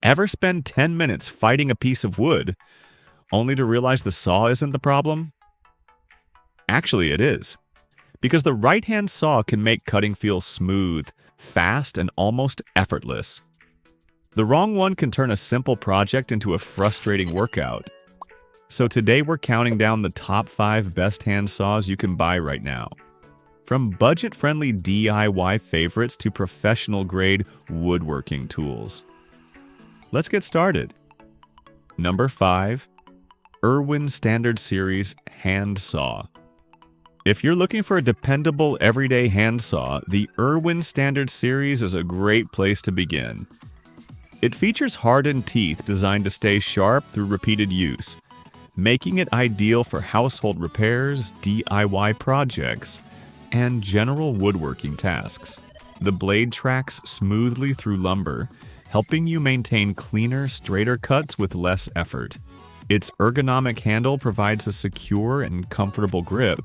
Ever spend 10 minutes fighting a piece of wood, only to realize the saw isn't the problem? Actually, it is. Because the right-hand saw can make cutting feel smooth, fast, and almost effortless. The wrong one can turn a simple project into a frustrating workout. So today we're counting down the top 5 best hand saws you can buy right now. From budget-friendly DIY favorites to professional-grade woodworking tools. Let's get started. Number 5. IRWIN Standard Series Hand Saw. If you're looking for a dependable everyday hand saw, the IRWIN Standard Series is a great place to begin. It features hardened teeth designed to stay sharp through repeated use, making it ideal for household repairs, DIY projects, and general woodworking tasks. The blade tracks smoothly through lumber, helping you maintain cleaner, straighter cuts with less effort. Its ergonomic handle provides a secure and comfortable grip,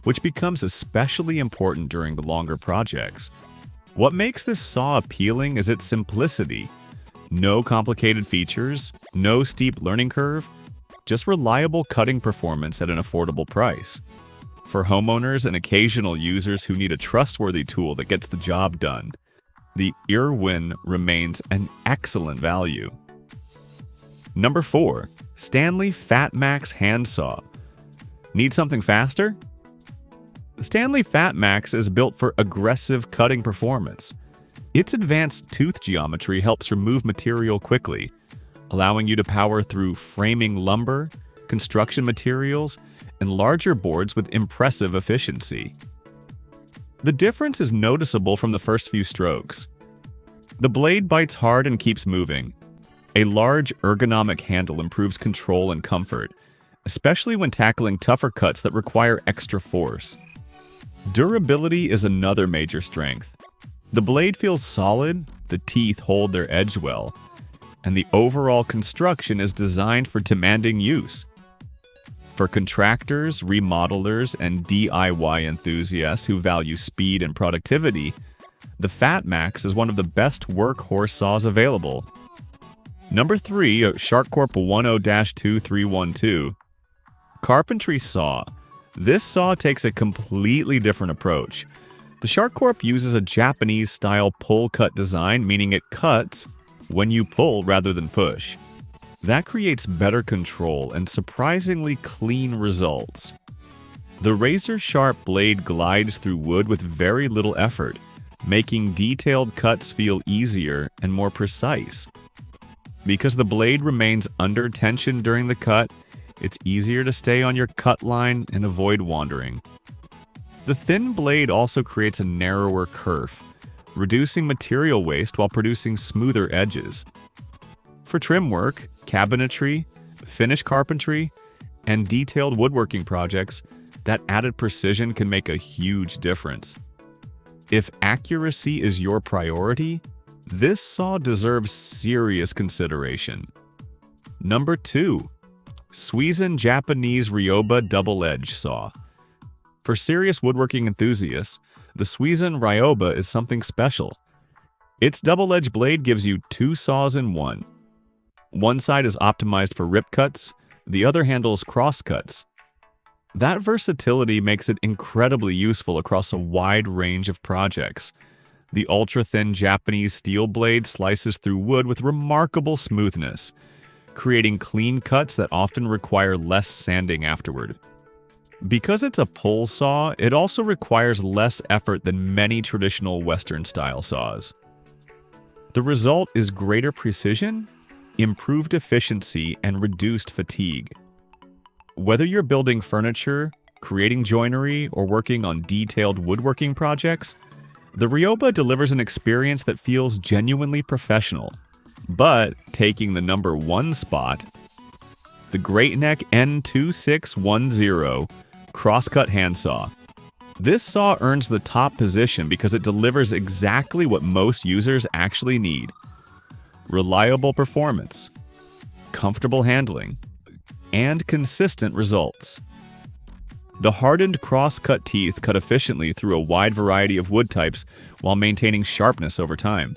which becomes especially important during the longer projects. What makes this saw appealing is its simplicity. No complicated features, no steep learning curve, just reliable cutting performance at an affordable price. For homeowners and occasional users who need a trustworthy tool that gets the job done, the IRWIN remains an excellent value. Number 4. Stanley FatMax Hand Saw. Need something faster? The Stanley FatMax is built for aggressive cutting performance. Its advanced tooth geometry helps remove material quickly, allowing you to power through framing lumber, construction materials, and larger boards with impressive efficiency. The difference is noticeable from the first few strokes. The blade bites hard and keeps moving. A large ergonomic handle improves control and comfort, especially when tackling tougher cuts that require extra force. Durability is another major strength. The blade feels solid, the teeth hold their edge well, and the overall construction is designed for demanding use. For contractors, remodelers, and DIY enthusiasts who value speed and productivity, the FatMax is one of the best workhorse saws available. Number 3, Corp 10-2312. Carpentry Saw. This saw takes a completely different approach. The Corp uses a Japanese-style pull-cut design, meaning it cuts when you pull rather than push. That creates better control and surprisingly clean results. The razor-sharp blade glides through wood with very little effort, making detailed cuts feel easier and more precise. Because the blade remains under tension during the cut, it's easier to stay on your cut line and avoid wandering. The thin blade also creates a narrower kerf, reducing material waste while producing smoother edges. For trim work, cabinetry, finish carpentry, and detailed woodworking projects, that added precision can make a huge difference. If accuracy is your priority, this saw deserves serious consideration. Number 2. Suizan Japanese Ryoba Double-Edge Saw. For serious woodworking enthusiasts, the Suizan Ryoba is something special. Its double-edged blade gives you 2 saws in one. One side is optimized for rip cuts, the other handles cross cuts. That versatility makes it incredibly useful across a wide range of projects. The ultra-thin Japanese steel blade slices through wood with remarkable smoothness, creating clean cuts that often require less sanding afterward. Because it's a pull saw, it also requires less effort than many traditional Western-style saws. The result is greater precision, improved efficiency, and reduced fatigue. Whether you're building furniture, creating joinery, or working on detailed woodworking projects, the Ryoba delivers an experience that feels genuinely professional. But taking the number 1 spot, the GreatNeck N2610 Crosscut Handsaw. This saw earns the top position because it delivers exactly what most users actually need. Reliable performance, comfortable handling, and consistent results. The hardened cross-cut teeth cut efficiently through a wide variety of wood types while maintaining sharpness over time.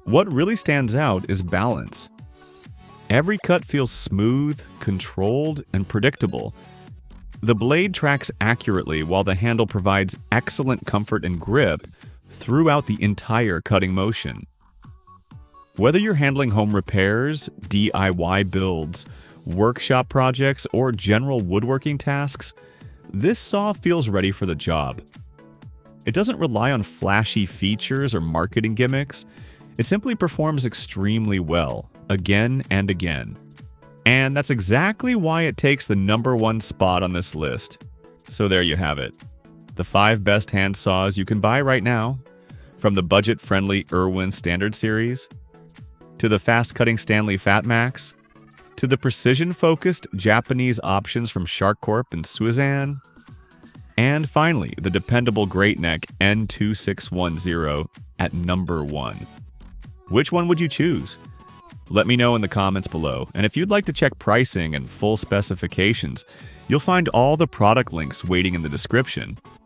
What really stands out is balance. Every cut feels smooth, controlled, and predictable. The blade tracks accurately while the handle provides excellent comfort and grip throughout the entire cutting motion. Whether you're handling home repairs, DIY builds, workshop projects, or general woodworking tasks, this saw feels ready for the job. It doesn't rely on flashy features or marketing gimmicks. It simply performs extremely well, again and again. And that's exactly why it takes the #1 spot on this list. So there you have it. The 5 best hand saws you can buy right now, from the budget-friendly IRWIN Standard Series, to the fast-cutting Stanley FatMax, to the precision-focused Japanese options from Corp and Suizan, and finally, the dependable GreatNeck N2610 at #1. Which one would you choose? Let me know in the comments below, and if you'd like to check pricing and full specifications, you'll find all the product links waiting in the description.